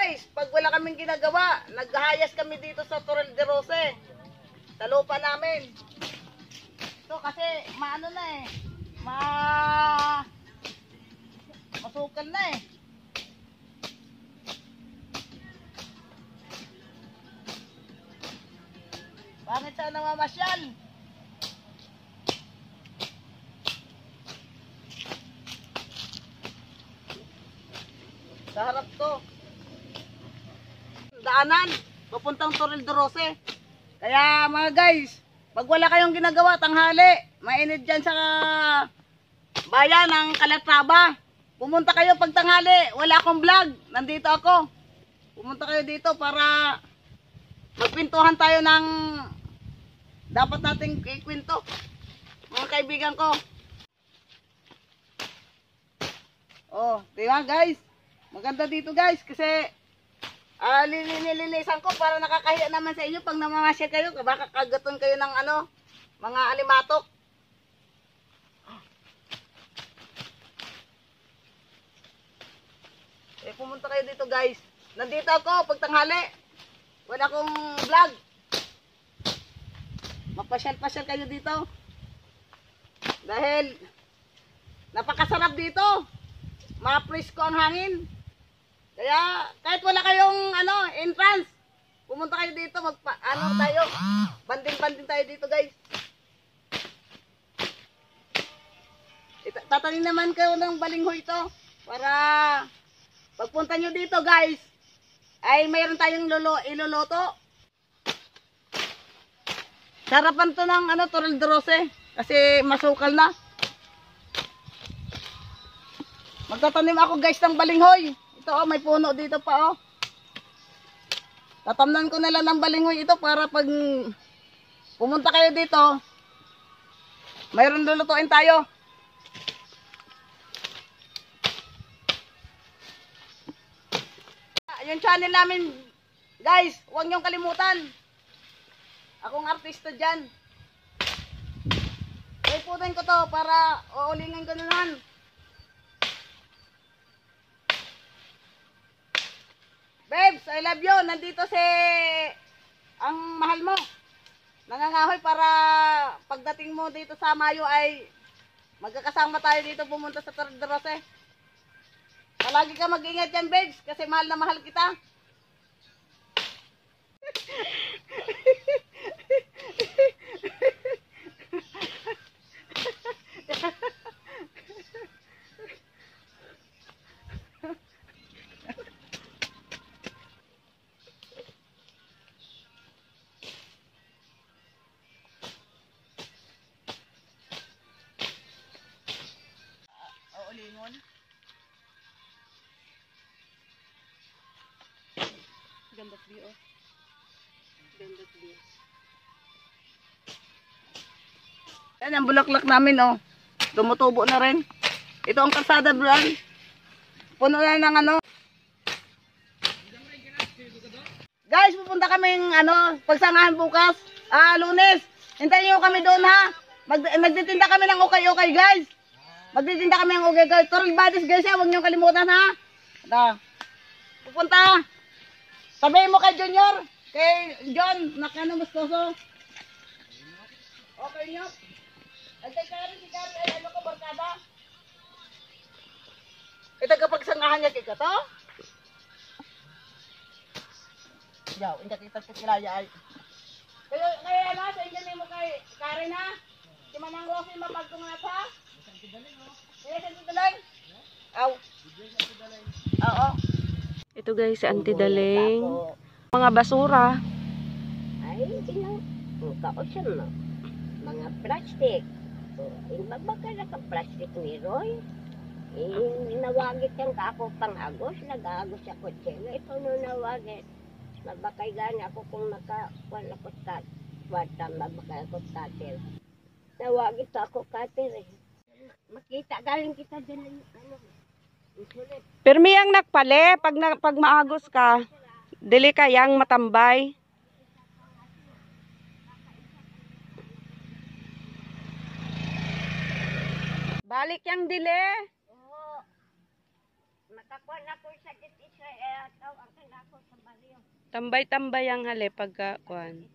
guys, pag wala kaming ginagawa, naghahayas kami dito sa Toril de Rose. Sa lupa namin. Ito kasi maano na eh. Masukal na eh. Bakit siya namamasyal? Sa harap to. Daanan, papuntang Toril de Rose. Kaya mga guys, pag wala kayong ginagawa tanghali, mainit dyan sa bayan ng Calatrava. Pumunta kayo pag tanghali, wala akong vlog, nandito ako. Pumunta kayo dito para magpintuhan tayo ng dapat nating ikwento, mga kaibigan ko. Oh, diba guys? Maganda dito guys kasi lilinisan ko para nakakahiya naman sa inyo pag namamasyal kayo. Baka kagaton kayo ng ano, mga alimatok. Eh, pumunta kayo dito guys. Nandito ako pag tanghali. Wala akong vlog. Mapasyal-pasyal kayo dito. Dahil napakasarap dito. Ma-presko ang hangin. Kaya kahit wala kayong ano, entrance, pumunta kayo dito, tayo. Banding-banding tayo dito, guys. Tatanim naman kayo ng balinghoy ito para pagpunta nyo dito, guys, ay mayroon tayong iluluto. Sarapan to ng ano, Toril de Rose kasi masukal na. Magtatanim ako, guys, ng balinghoy. Ito, may puno dito pa, oh. Tatamnan ko na lang ng balinghoy ito para pag pumunta kayo dito, mayroon lulutuin tayo. Yung channel namin, guys, huwag niyong kalimutan. Akong artista dyan. Iputin ko to para uulingan ko naman. Babes, I love you. Nandito ang mahal mo. Nangangahoy para pagdating mo dito sa Mayo ay magkakasama tayo dito pumunta sa Toril de Rose. Palagi ka mag-ingat yan, babes, kasi mahal na mahal kita. Lingon. Ganda view, oh. Ganda view. Yan ang bulaklak namin, oh. Tumutubo na rin. Ito ang kalsada, bro. Puno na ng ano. Guys, pupunta kaming ano, pagsangahan bukas. Lunes. Hintayin niyo kami doon, ha. Magtitinda kami ng okay-okay, guys. Magtitinda kami ng okay-okay. Toril Badis, guys, ha. Huwag niyo kalimutan, ha. Pupunta. Sabihin mo kay Junior, kay John, nakano gustoso. Okay niyo. Ay, si Kari, ay ano ka, barkada? Ito kapag sangahan niya kika to? Yaw, hindi kita kilaya ay. Kaya na, sa inyo mo kay Kari na. Si Manang Rosie mapagtungat ha? Kaya sa Tidaling? Aw. Oo. Ito guys, sa Antidaling. Mga basura. Ay, bilang kausan mo. Mga plastic. Magbaka na ka plastic ni Roy. Nawagit yung kako pang-agos. Nag-agos ako tsega. Ito no nawagit. Mabakay gani ako kung makakuan ako mabakay ako cutter. Nawagit ako cutter eh. Makita galing kita dyan. Permi ang nakpale, pag maagos ka, dili kayang matambay. Balik yang dili. Oo. Makakuan ako sa Israel. Tawag ka na Tambay-tambay ang hali pagka kuan.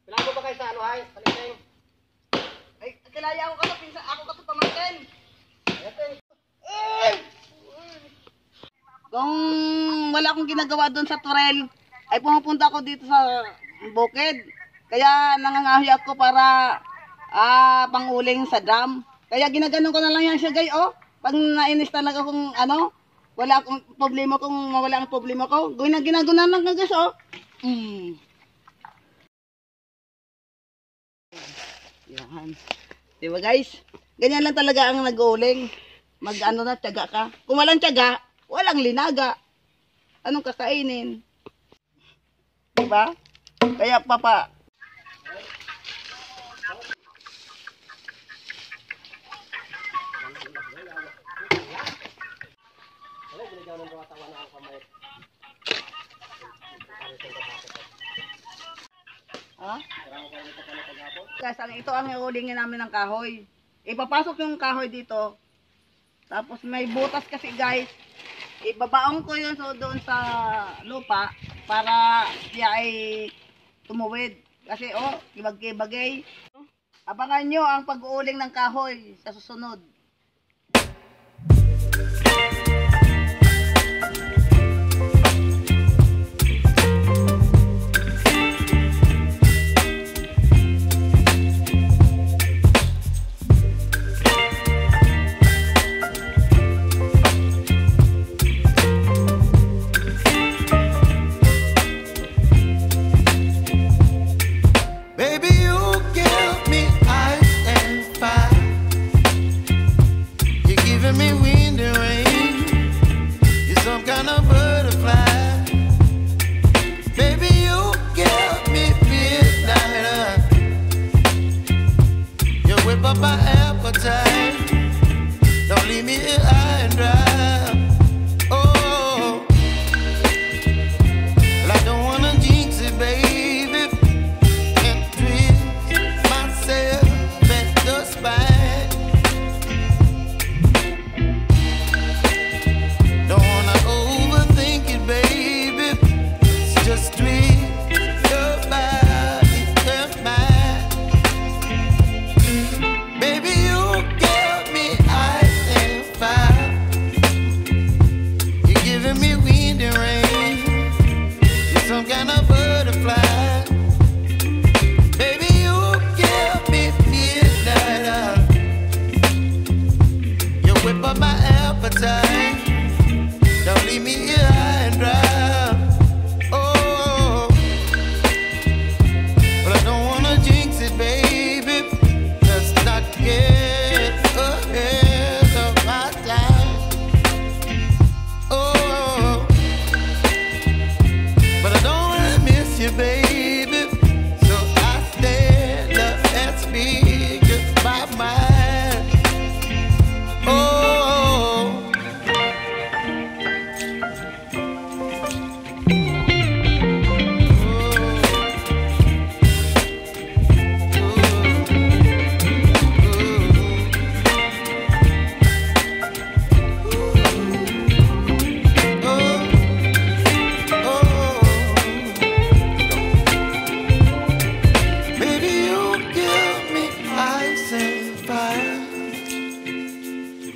Pilago ba kayo sa ano ay? Palineng. Ay, kilaya ako ka pinsa ako ka pamangkin. Kung wala akong ginagawa doon sa Torel, ay pumupunta ako dito sa bukid. Kaya nangangahoy ako para panguling sa dam. Kaya ginaganon ko na lang yan siya, gay, oh. Pag nainis talaga kung ano, wala akong problema kung mawala ang problema ko. Gawin na ginaganon lang ka, guys, oh. Yan. Diba, guys? Ganyan lang talaga ang nag-uuling. Mag-ano na, tiyaga ka. Kung walang tiyaga, walang linaga. Anong kakainin? Diba? Kaya, papa, ha? Guys, ito ang iulingin namin ng kahoy. Ipapasok yung kahoy dito. Tapos may butas kasi, guys. Ibabaon ko yun doon sa lupa para siya ay tumuwid. Kasi kibag-kibagay. Abangan nyo ang pag-uuling ng kahoy sa susunod. My appetite, don't leave me here high and dry. Oh, well, I don't wanna jinx it, baby, and twist myself at the spine. Don't wanna overthink it, baby. It's just twist your body and mine. Baby, you give me ice and fire. You're giving me wind and rain. You're some kind of butterfly. Baby, you give me midnight. You whip up my appetite. Don't leave me here high and dry. Oh, but I don't wanna jinx it, baby. Not get ahead of my time. Oh, but I don't wanna miss you, baby. So I stand up and speak my mind. Oh.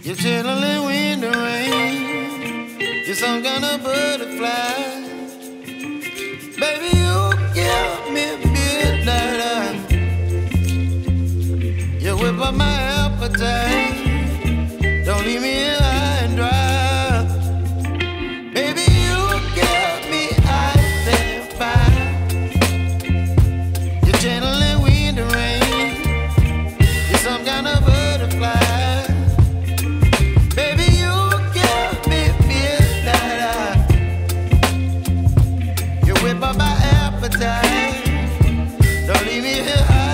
You're chilling wind and rain. You're some kind of butterfly. Baby, you give me midnight. You whip up my appetite. Don't leave me here high and dry. Baby, you give me ice and fire. You're channeling wind and rain. You're some kind of butterfly. Whip up my appetite. Don't leave me here.